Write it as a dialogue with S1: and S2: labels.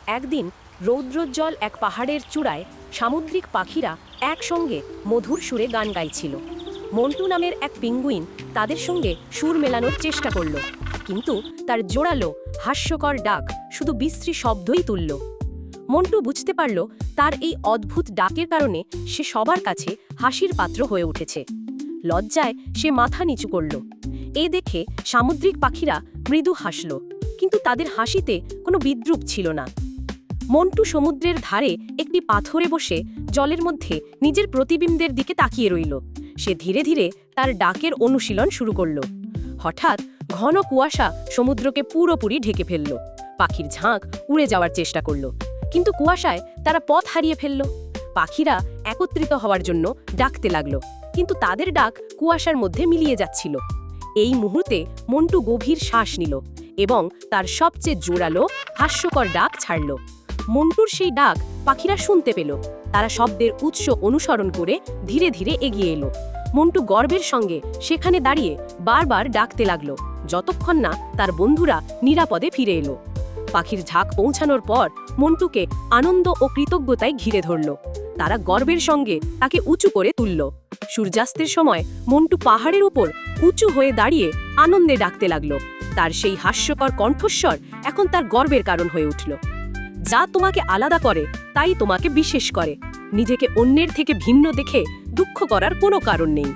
S1: একদিন রৌদ্রোজ্জ্বল এক পাহাড়ের চূড়ায় সামুদ্রিক পাখিরা একসঙ্গে মধুর সুরে গান গাইছিল। মন্টু নামের এক পিঙ্গুইন তাদের সঙ্গে সুর মেলানোর চেষ্টা করল, কিন্তু তার জোরালো হাস্যকর ডাক শুধু বিশ্রী শব্দই তুলল। মন্টু বুঝতে পারল তার এই অদ্ভুত ডাকের কারণে সে সবার কাছে হাসির পাত্র হয়ে উঠেছে। লজ্জায় সে মাথা নিচু করল। এ দেখে সামুদ্রিক পাখিরা মৃদু হাসল, কিন্তু তাদের হাসিতে কোনো বিদ্রূপ ছিল না। মন্টু সমুদ্রের ধারে একটি পাথরে বসে জলের মধ্যে নিজের প্রতিবিম্বের দিকে তাকিয়ে রইল। সে ধীরে ধীরে তার ডাকের অনুশীলন শুরু করল। হঠাৎ ঘন কুয়াশা সমুদ্রকে পুরোপুরি ঢেকে ফেলল। পাখির ঝাঁক উড়ে যাওয়ার চেষ্টা করল, কিন্তু কুয়াশায় তারা পথ হারিয়ে ফেলল। পাখিরা একত্রিত হওয়ার জন্য ডাকতে লাগলো, কিন্তু তাদের ডাক কুয়াশার মধ্যে মিলিয়ে যাচ্ছিল। এই মুহূর্তে মন্টু গভীর শ্বাস নিল এবং তার সবচেয়ে জোরালো হাস্যকর ডাক ছাড়ল। মন্টুর সেই ডাক পাখিরা শুনতে পেল। তারা শব্দের উৎস অনুসরণ করে ধীরে ধীরে এগিয়ে এলো। মন্টু গর্বের সঙ্গে সেখানে দাঁড়িয়ে বারবার ডাকতে লাগলো, যতক্ষণ না তার বন্ধুরা নিরাপদে ফিরে এলো। পাখির ঝাঁক পৌঁছানোর পর মন্টুকে আনন্দ ও কৃতজ্ঞতায় ঘিরে ধরল। তারা গর্বের সঙ্গে তাকে উঁচু করে তুলল। সূর্যাস্তের সময় মন্টু পাহাড়ের উপর উঁচু হয়ে দাঁড়িয়ে আনন্দে ডাকতে লাগলো। তার সেই হাস্যকর কণ্ঠস্বর এখন তার গর্বের কারণ হয়ে উঠল। যা তোমাকে আলাদা করে তাই তোমাকে বিশেষ করে। নিজেকে অন্যের থেকে ভিন্ন দেখে দুঃখ করার কোনো কারণ নেই।